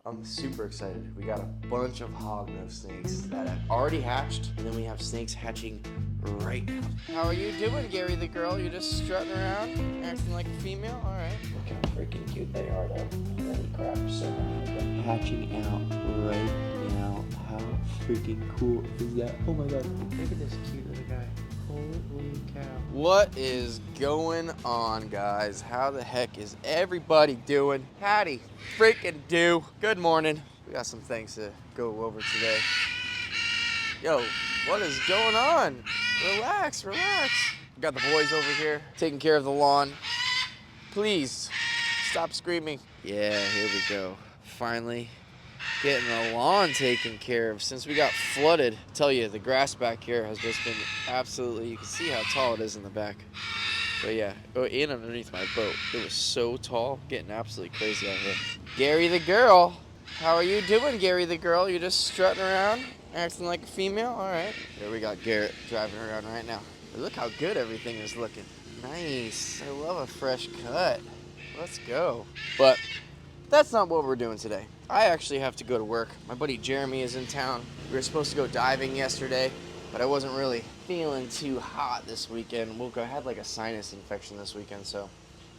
I'm super excited. We got a bunch of hognose snakes that have already hatched, and then we have snakes hatching right now. How are you doing, Gary the girl? You're just strutting around, acting like a female? All right. Look how freaking cute they are, though. Holy crap, so many of them hatching out right now. How freaking cool is that? Oh my god, look at this cute little guy. Holy cow. What is going on, guys? How the heck is everybody doing? Howdy freaking do. Good morning. We got some things to go over today. Yo, what is going on? Relax, relax. Got the boys over here taking care of the lawn. Please, stop screaming. Yeah, here we go. Finally getting the lawn taken care of since we got flooded. I tell you, the grass back here has just been absolutely, you can see how tall it is in the back. But yeah, and underneath my boat. It was so tall, getting absolutely crazy out here. Gary the girl. How are you doing, Gary the girl? You're just strutting around, acting like a female? All right. Here we got Garrett driving around right now. But look how good everything is looking. Nice. I love a fresh cut. Let's go. But that's not what we're doing today. I actually have to go to work. My buddy Jeremy is in town. We were supposed to go diving yesterday, but I wasn't really feeling too hot this weekend. I had like a sinus infection this weekend, so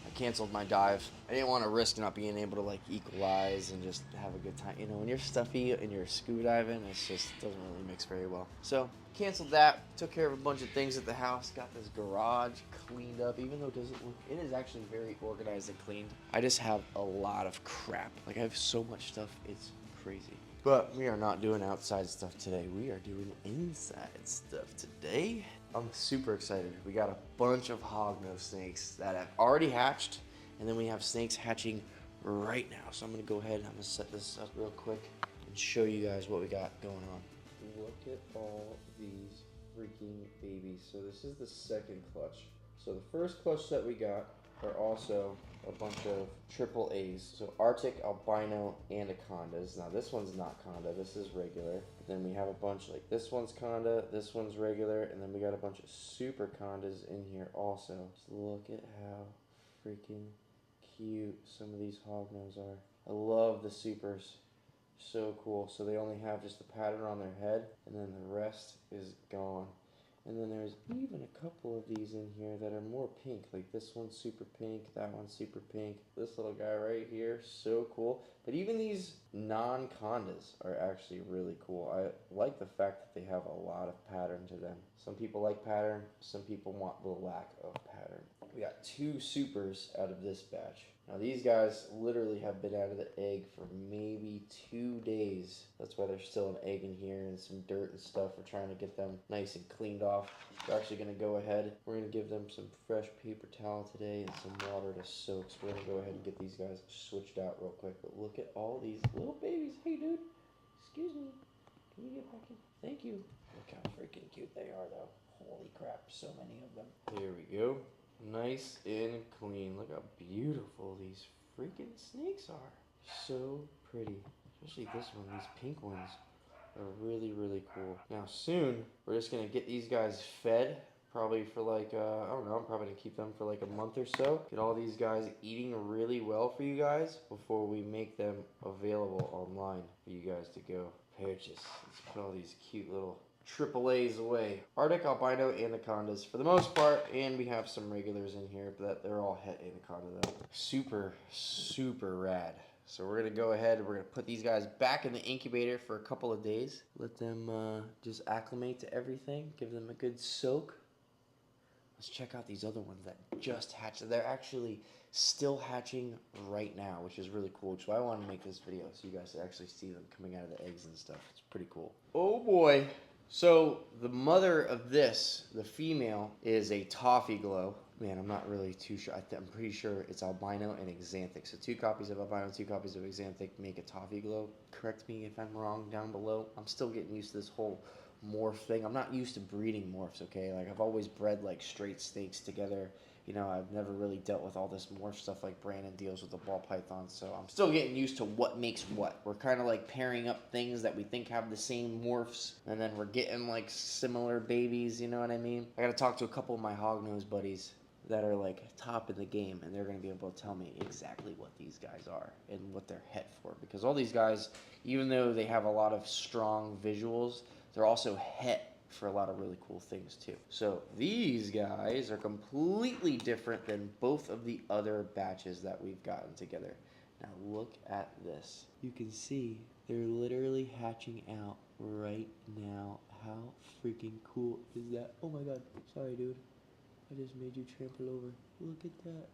I canceled my dive. I didn't want to risk not being able to like equalize and just have a good time. You know, when you're stuffy and you're scuba diving, it just doesn't really mix very well. So canceled that, took care of a bunch of things at the house, got this garage cleaned up, even though it is actually very organized and cleaned. I just have a lot of crap. Like I have so much stuff, it's crazy. But we are not doing outside stuff today. We are doing inside stuff today. I'm super excited. We got a bunch of hognose snakes that have already hatched, and then we have snakes hatching right now. So I'm gonna go ahead and I'm gonna set this up real quick and show you guys what we got going on. Look at all these freaking babies. So this is the second clutch. So the first clutch that we got are also a bunch of triple A's. So Arctic, Albino, Anacondas. Now this one's not Conda, this is regular. Then we have a bunch like this one's Conda, this one's regular, and then we got a bunch of super Condas in here also. Just look at how freaking cute some of these hognose are. I love the supers. So cool. So they only have just the pattern on their head, and then the rest is gone. And then there's even a couple of these in here that are more pink. Like this one's super pink, that one's super pink. This little guy right here, so cool. But even these non-condas are actually really cool. I like the fact that they have a lot of pattern to them. Some people like pattern, some people want the lack of pattern. We got 2 supers out of this batch. Now these guys literally have been out of the egg for maybe 2 days. That's why there's still an egg in here and some dirt and stuff. We're trying to get them nice and cleaned off. We're actually going to go ahead. We're going to give them some fresh paper towel today and some water to soak. So we're going to go ahead and get these guys switched out real quick. But look at all these little babies. Hey dude, excuse me. Can you get back in? Thank you. Look how freaking cute they are though. Holy crap, so many of them. There we go. Nice and clean. Look how beautiful these freaking snakes are. So pretty. Especially this one. These pink ones are really, really cool. Now soon, we're just going to get these guys fed. Probably for like, I don't know, I'm probably going to keep them for like a month or so. Get all these guys eating really well for you guys before we make them available online for you guys to go purchase. Let's put all these cute little triple A's away. Arctic, Albino, Anacondas for the most part, and we have some regulars in here, but they're all het Anaconda though. Super, super rad. So we're gonna go ahead and we're gonna put these guys back in the incubator for a couple of days. Let them just acclimate to everything, give them a good soak. Let's check out these other ones that just hatched. They're actually still hatching right now, which is really cool. Which is why I wanted to make this video so you guys actually see them coming out of the eggs and stuff. It's pretty cool. Oh boy. So the mother of this, the female, is a toffee glow. Man, I'm not really too sure. I'm pretty sure it's albino and exanthic. So 2 copies of albino, 2 copies of exanthic make a toffee glow. Correct me if I'm wrong down below. I'm still getting used to this whole morph thing. I'm not used to breeding morphs, okay? Like I've always bred like straight snakes together. You know, I've never really dealt with all this morph stuff like Brandon deals with the ball pythons, so I'm still getting used to what makes what. We're kind of like pairing up things that we think have the same morphs, and then we're getting like similar babies, you know what I mean? I gotta talk to a couple of my hognose buddies. that are like top in the game, and they're going to be able to tell me exactly what these guys are and what they're het for. Because all these guys, even though they have a lot of strong visuals, they're also het for a lot of really cool things too. So these guys are completely different than both of the other batches that we've gotten together. Now look at this. You can see they're literally hatching out right now. How freaking cool is that? Oh my god. Sorry, dude. I just made you trample over. Look at that.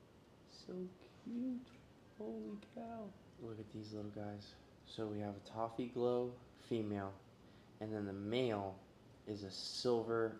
So cute. Holy cow. Look at these little guys. So we have a toffee glow female, and then the male is a super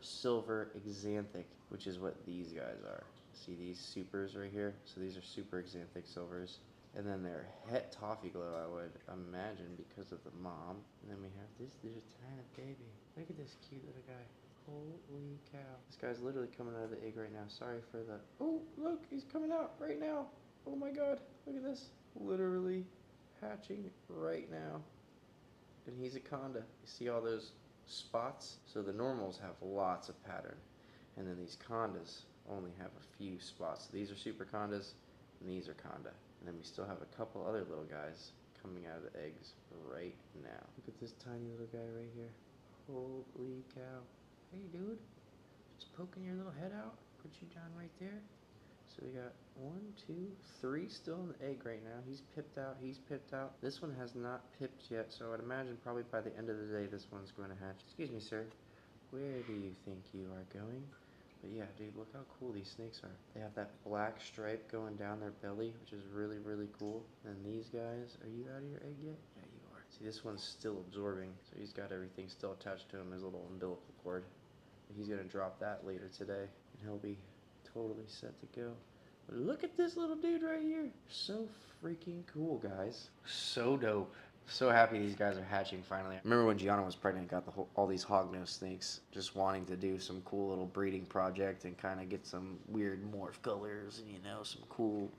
silver exanthic, which is what these guys are. See these supers right here? So these are super exanthic silvers. And then they're het toffee glow, I would imagine, because of the mom. And then we have this little tiny baby. Look at this cute little guy. Holy cow. This guy's literally coming out of the egg right now. Sorry for the... Oh, look, he's coming out right now. Oh my god, look at this. Literally hatching right now. And he's a conda. You see all those spots? So the normals have lots of pattern. And then these condas only have a few spots. So these are super condas, and these are conda. And then we still have a couple other little guys coming out of the eggs right now. Look at this tiny little guy right here. Holy cow. Hey, dude. Just poking your little head out. Put you down right there. So we got 1, 2, 3 still in the egg right now. He's pipped out. He's pipped out. This one has not pipped yet, so I'd imagine probably by the end of the day this one's going to hatch. Excuse me, sir. Where do you think you are going? But yeah, dude, look how cool these snakes are. They have that black stripe going down their belly, which is really, really cool. And these guys, are you out of your egg yet? Yeah, you are. See, this one's still absorbing, so he's got everything still attached to him, his little umbilical cord. But he's gonna drop that later today, and he'll be totally set to go. But look at this little dude right here. So freaking cool, guys. So dope. So happy these guys are hatching finally. Remember when Gianna was pregnant, got all these hognose snakes, just wanting to do some cool little breeding project and kind of get some weird morph colors and, you know, some cool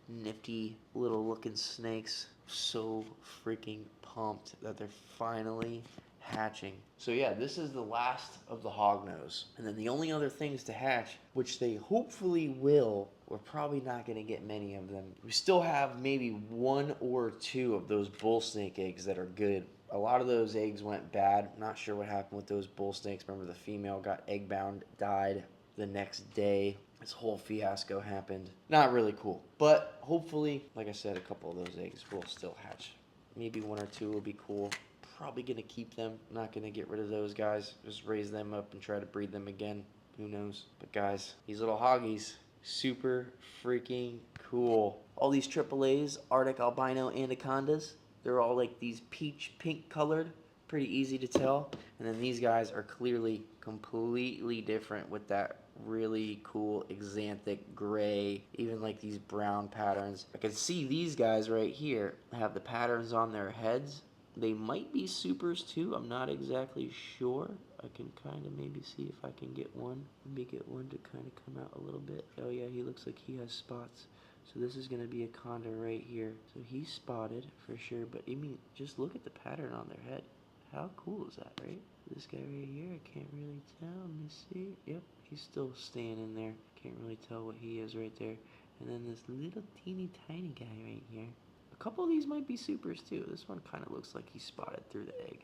nifty little looking snakes. So freaking pumped that they're finally hatching. So yeah, this is the last of the hognose. And then the only other things to hatch, which they hopefully will, we're probably not going to get many of them. We still have maybe 1 or 2 of those bull snake eggs that are good. A lot of those eggs went bad. Not sure what happened with those bull snakes. Remember, the female got egg bound, died the next day. This whole fiasco happened. Not really cool. But hopefully, like I said, a couple of those eggs will still hatch. Maybe 1 or 2 will be cool. Probably going to keep them. Not going to get rid of those guys. Just raise them up and try to breed them again. Who knows? But guys, these little hoggies, super freaking cool. All these AAAs, Arctic albino anacondas, they're all like these peach pink colored. Pretty easy to tell. And then these guys are clearly completely different with that really cool exanthic gray, even like these brown patterns. I can see these guys right here have the patterns on their heads. They might be supers too. I'm not exactly sure. I can kind of maybe see if I can get one. Maybe get one to kind of come out a little bit. Oh yeah, he looks like he has spots. So this is going to be a conda right here. So he's spotted for sure. But I mean, just look at the pattern on their head. How cool is that, right? This guy right here, I can't really tell. Let me see. Yep, he's still staying in there. Can't really tell what he is right there. And then this little teeny tiny guy right here. A couple of these might be supers too. This one kind of looks like he's spotted through the egg.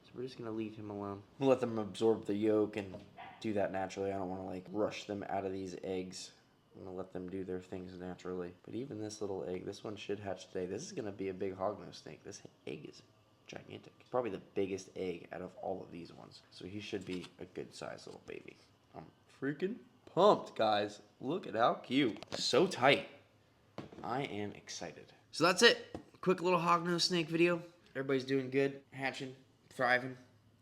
So we're just going to leave him alone. We'll let them absorb the yolk and do that naturally. I don't want to like rush them out of these eggs. I'm going to let them do their things naturally. But even this little egg, this one should hatch today. This is going to be a big hognose snake. This egg is gigantic. Probably the biggest egg out of all of these ones. So he should be a good sized little baby. I'm freaking pumped, guys. Look at how cute. So tight. I am excited. So that's it. Quick little hognose snake video. Everybody's doing good. Hatching, thriving,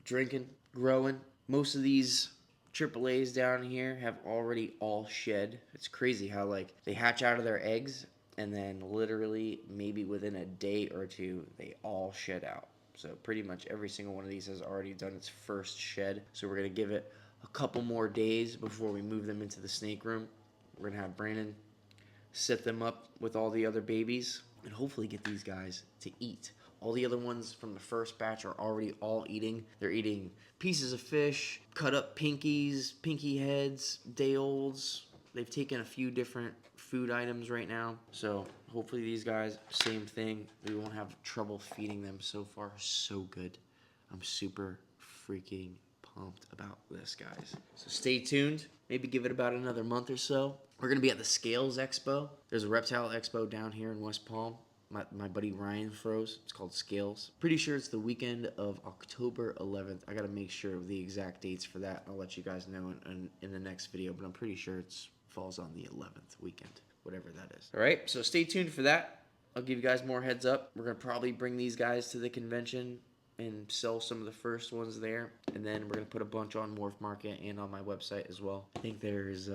drinking, growing. Most of these AAAs down here have already all shed. It's crazy how like they hatch out of their eggs and then literally maybe within a day or 2 they all shed out. So pretty much every single one of these has already done its first shed. So we're going to give it a couple more days before we move them into the snake room. We're going to have Brandon set them up with all the other babies and hopefully get these guys to eat. All the other ones from the first batch are already all eating. They're eating pieces of fish, cut up pinkies, pinky heads, day olds, They've taken a few different food items right now. So hopefully these guys, same thing. We won't have trouble feeding them. So far, so good. I'm super freaking pumped about this, guys. So stay tuned. Maybe give it about another month or so. We're going to be at the Scales Expo. There's a reptile expo down here in West Palm. My buddy Ryan froze. It's called Scales. Pretty sure it's the weekend of October 11th. I got to make sure of the exact dates for that. I'll let you guys know in the next video, but I'm pretty sure it falls on the 11th weekend, whatever that is. All right, so stay tuned for that. I'll give you guys more heads up. We're going to probably bring these guys to the convention and sell some of the first ones there. And then we're going to put a bunch on Morph Market and on my website as well. I think there's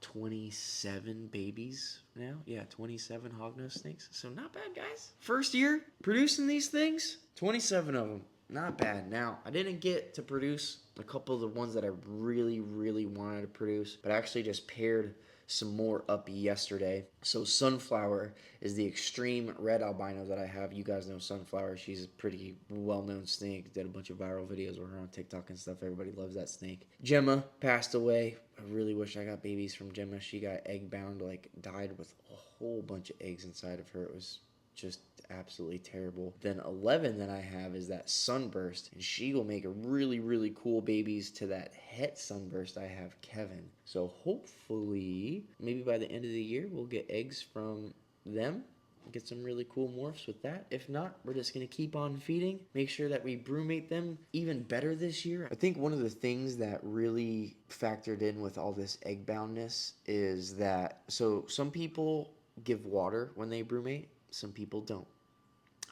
27 babies now. Yeah, 27 Hognose snakes. So not bad, guys. First year producing these things, 27 of them. Not bad. Now, I didn't get to produce a couple of the ones that I really, really wanted to produce, but I actually just paired some more up yesterday. So Sunflower is the extreme red albino that I have. You guys know Sunflower. She's a pretty well-known snake. Did a bunch of viral videos with her on TikTok and stuff. Everybody loves that snake. Gemma passed away. I really wish I got babies from Gemma. She got egg-bound, like died with a whole bunch of eggs inside of her. It was just absolutely terrible. Then 11 that I have is that Sunburst, and she will make a really, really cool babies to that het Sunburst I have, Kevin. So hopefully, maybe by the end of the year, we'll get eggs from them. Get some really cool morphs with that. If not, we're just going to keep on feeding. Make sure that we brewmate them even better this year. I think one of the things that really factored in with all this egg boundness is that, so some people give water when they brewmate. Some people don't.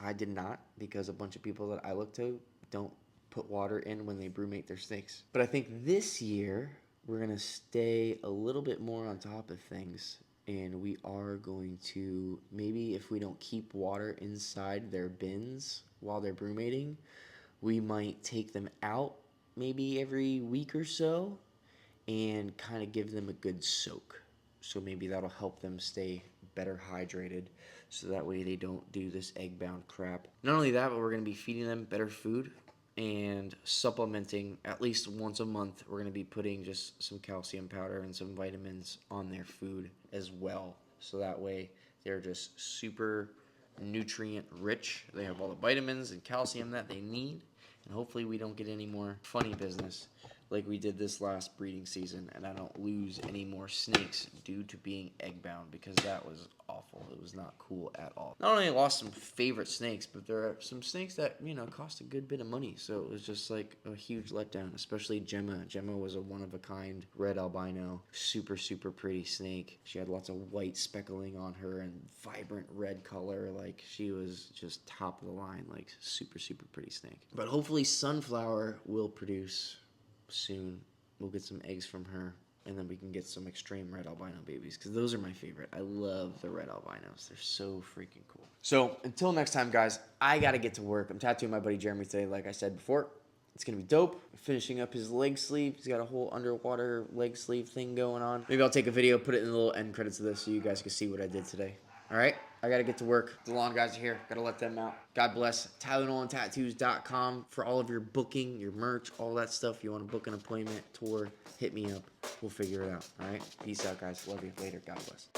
I did not, because a bunch of people that I look to don't put water in when they brewmate their snakes. But I think this year we're going to stay a little bit more on top of things, and we are going to, maybe if we don't keep water inside their bins while they're brewmating, we might take them out maybe every week or so and kind of give them a good soak. So maybe that'll help them stay better hydrated, so that way they don't do this egg-bound crap. Not only that, but we're going to be feeding them better food and supplementing at least once a month. We're going to be putting just some calcium powder and some vitamins on their food as well, so that way they're just super nutrient rich. They have all the vitamins and calcium that they need, and hopefully we don't get any more funny business like we did this last breeding season, and I don't lose any more snakes due to being egg bound, because that was awful. It was not cool at all. Not only lost some favorite snakes, but there are some snakes that, you know, cost a good bit of money, so it was just like a huge letdown, especially Gemma. Gemma was a one-of-a-kind red albino, super, super pretty snake. She had lots of white speckling on her and vibrant red color. Like, she was just top of the line, like super, super pretty snake. But hopefully Sunflower will produce soon. We'll get some eggs from her, and then we can get some extreme red albino babies, because those are my favorite. I love the red albinos. They're so freaking cool. So until next time, guys, I gotta get to work. I'm tattooing my buddy Jeremy today, like I said before. It's gonna be dope. Finishing up his leg sleeve. He's got a whole underwater leg sleeve thing going on. Maybe I'll take a video, put it in the little end credits of this, so you guys can see what I did today. All right, I gotta get to work. The lawn guys are here. Gotta let them out. God bless. TylerNolanTattoos.com for all of your booking, your merch, all that stuff. If you want to book an appointment, tour, hit me up. We'll figure it out. All right, peace out, guys. Love you. Later. God bless.